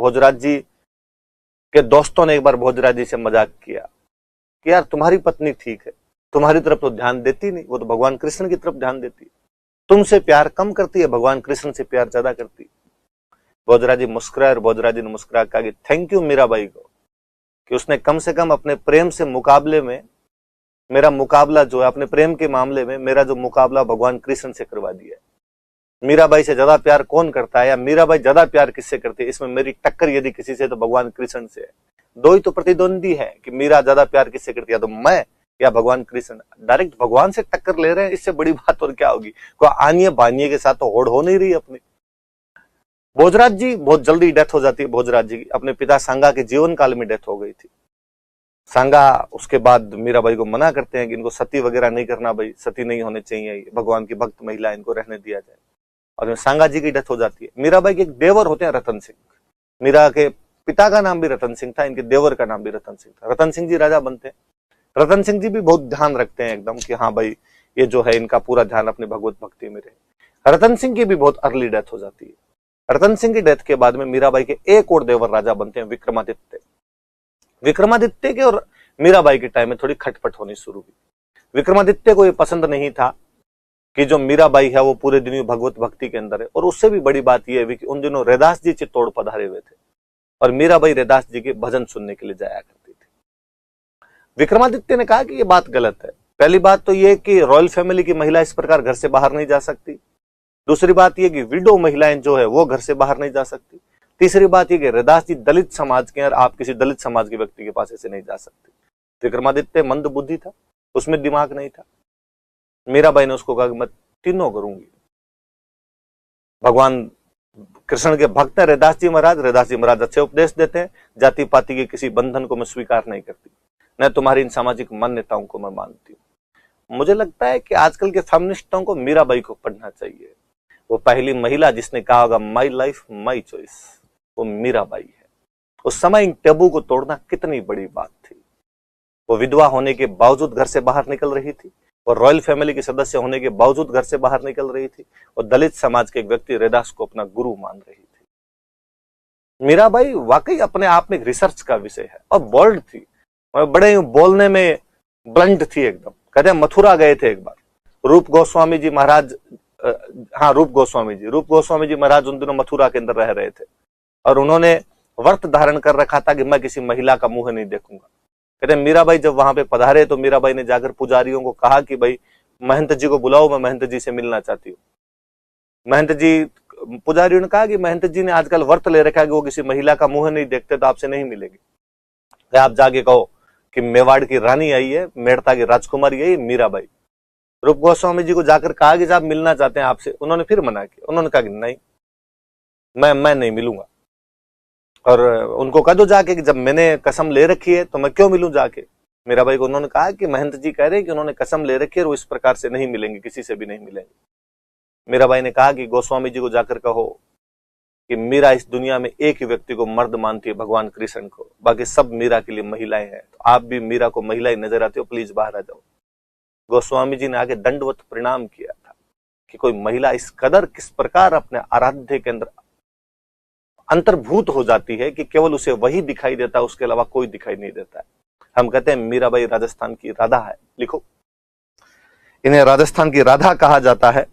भोजराज जी के दोस्तों ने एक बार भोजराज जी से मजाक किया कि यार तुम्हारी पत्नी ठीक है, तुम्हारी तरफ तो ध्यान देती नहीं, वो तो भगवान कृष्ण की तरफ ध्यान देती है, तुमसे प्यार कम करती है, भगवान कृष्ण से प्यार ज्यादा करती है। भोजराज जी मुस्कुराए और भोजराज जी ने मुस्कुरा कहा कि थैंक यू मीराबाई को कि उसने कम से कम अपने प्रेम से मुकाबले में मेरा मुकाबला जो है, अपने प्रेम के मामले में मेरा जो मुकाबला भगवान कृष्ण से करवा दिया है। मीराबाई से ज्यादा प्यार कौन करता है या मीराबाई ज्यादा प्यार किससे करती है, इसमें मेरी टक्कर यदि किसी से तो भगवान कृष्ण से है। दो ही तो प्रतिद्वंदी है कि मीरा ज्यादा प्यार किससे करती है, तो मैं या भगवान कृष्ण। डायरेक्ट भगवान से टक्कर ले रहे हैं, इससे बड़ी बात और क्या होगी। कोई आनिए बानिए के साथ तो होड़ हो नहीं रही अपनी। भोजराज जी बहुत जल्दी डेथ हो जाती है। भोजराज जी अपने पिता सांगा के जीवन काल में डेथ हो गई थी। सांगा उसके बाद मीराबाई को मना करते हैं कि इनको सती वगैरह नहीं करना, भाई सती नहीं होने चाहिए, भगवान की भक्त महिला, इनको रहने दिया जाए। और सांगा जी की डेथ हो जाती है। मीराबाई के एक देवर होते हैं रतन सिंह। मीरा के पिता का नाम भी रतन सिंह था, इनके देवर का नाम भी रतन सिंह था। रतन सिंह जी राजा बनते हैं। रतन सिंह जी भी बहुत ध्यान रखते हैं एकदम कि हाँ भाई ये जो है इनका पूरा ध्यान अपनी भगवत भक्ति में रहे। रतन सिंह की भी बहुत अर्ली डेथ हो जाती है। रतन सिंह की डेथ के बाद में मीराबाई के एक और देवर राजा बनते हैं, विक्रमादित्य। विक्रमादित्य के और मीराबाई के टाइम में थोड़ी खटपट होनी शुरू हुई। विक्रमादित्य को ये पसंद नहीं था कि जो मीराबाई है वो पूरे दिन भगवत भक्ति के अंदर है। और उससे भी बड़ी बात यह है कि उन दिनों रैदास जी चित्तौड़ पधारे हुए थे और मीराबाई रैदास जी के भजन सुनने के लिए जाया करती थी। विक्रमादित्य ने कहा कि ये बात गलत है। पहली बात तो यह कि रॉयल फैमिली की महिला इस प्रकार घर से बाहर नहीं जा सकती। दूसरी बात यह कि विडो महिलाएं जो है वो घर से बाहर नहीं जा सकती। तीसरी बात यह कि रैदास जी दलित समाज के, और आप किसी दलित समाज के व्यक्ति के पास ऐसे नहीं जा सकते। विक्रमादित्य मंद बुद्धि था, उसमें दिमाग नहीं था। मीराबाई ने उसको कहा कि मैं तीनों करूंगी। भगवान कृष्ण के भक्त है रैदास जी महाराज अच्छे उपदेश देते हैं, जाति पाति के किसी बंधन को मैं स्वीकार नहीं करती, न तुम्हारी इन सामाजिक मान्यताओं को मैं मानती हूँ। मुझे लगता है कि आजकल के फेमिनिस्टों को मीराबाई को पढ़ना चाहिए। वो पहली महिला जिसने कहा होगा माई लाइफ माई चॉइस, वो मीराबाई है। उस समय इन टेबू को तोड़ना कितनी बड़ी बात थी। वो विधवा होने के बावजूद घर से बाहर निकल रही थी और रॉयल फैमिली के सदस्य होने के बावजूद घर से बाहर निकल रही थी और दलित समाज के एक व्यक्ति रैदास को अपना गुरु मान रही थी। मीराबाई वाकई अपने आप में एक रिसर्च का विषय है और बोल्ड थी, बड़े बोलने में ब्लंट थी एकदम। कहते हैं मथुरा गए थे एक बार, रूप गोस्वामी जी महाराज रूप गोस्वामी जी महाराज उन दिनों मथुरा के अंदर रह रहे थे और उन्होंने व्रत धारण कर रखा था कि मैं किसी महिला का मुंह नहीं देखूंगा। कहते हैं मीराबाई जब वहां पे पधारे तो मीराबाई ने जाकर पुजारियों को कहा कि भाई महंत जी को बुलाओ, मैं महंत जी से मिलना चाहती हूँ। महंत जी, पुजारियों ने कहा कि महंत जी ने आजकल व्रत ले रखा है कि वो किसी महिला का मुंह नहीं देखते, तो आपसे नहीं मिलेंगे। आप जाके कहो कि मेवाड़ की रानी आई है, मेड़ता की राजकुमारी आई मीराबाई। रूप गोस्वामी जी को जाकर कहा कि आप मिलना चाहते हैं आपसे, उन्होंने फिर मना किया। उन्होंने कहा कि नहीं, मैं नहीं मिलूंगा। और उनको कह दो जाके कि जब मैंने कसम ले रखी है तो मैं क्यों मिलूं जाके। मीराबाई को उन्होंने कहा कि महंत जी कह रहे हैं कि उन्होंने कसम ले रखी है और वो इस प्रकार से नहीं मिलेंगे, किसी से भी नहीं मिलेंगे। मीराबाई ने कहा कि गोस्वामी जी को जाकर कहो कि मीरा इस दुनिया में एक ही व्यक्ति को मर्द मानती है, भगवान कृष्ण को, बाकी सब मीरा के लिए महिलाएं हैं। तो आप भी मीरा को महिला ही नजर आती हो, प्लीज बाहर आ जाओ। गोस्वामी जी ने आगे दंडवत प्रणाम किया था कि कोई महिला इस कदर किस प्रकार अपने आराध्य के अंदर अंतर्भूत हो जाती है कि केवल उसे वही दिखाई देता है, उसके अलावा कोई दिखाई नहीं देता है। हम कहते हैं मीराबाई राजस्थान की राधा है। लिखो, इन्हें राजस्थान की राधा कहा जाता है।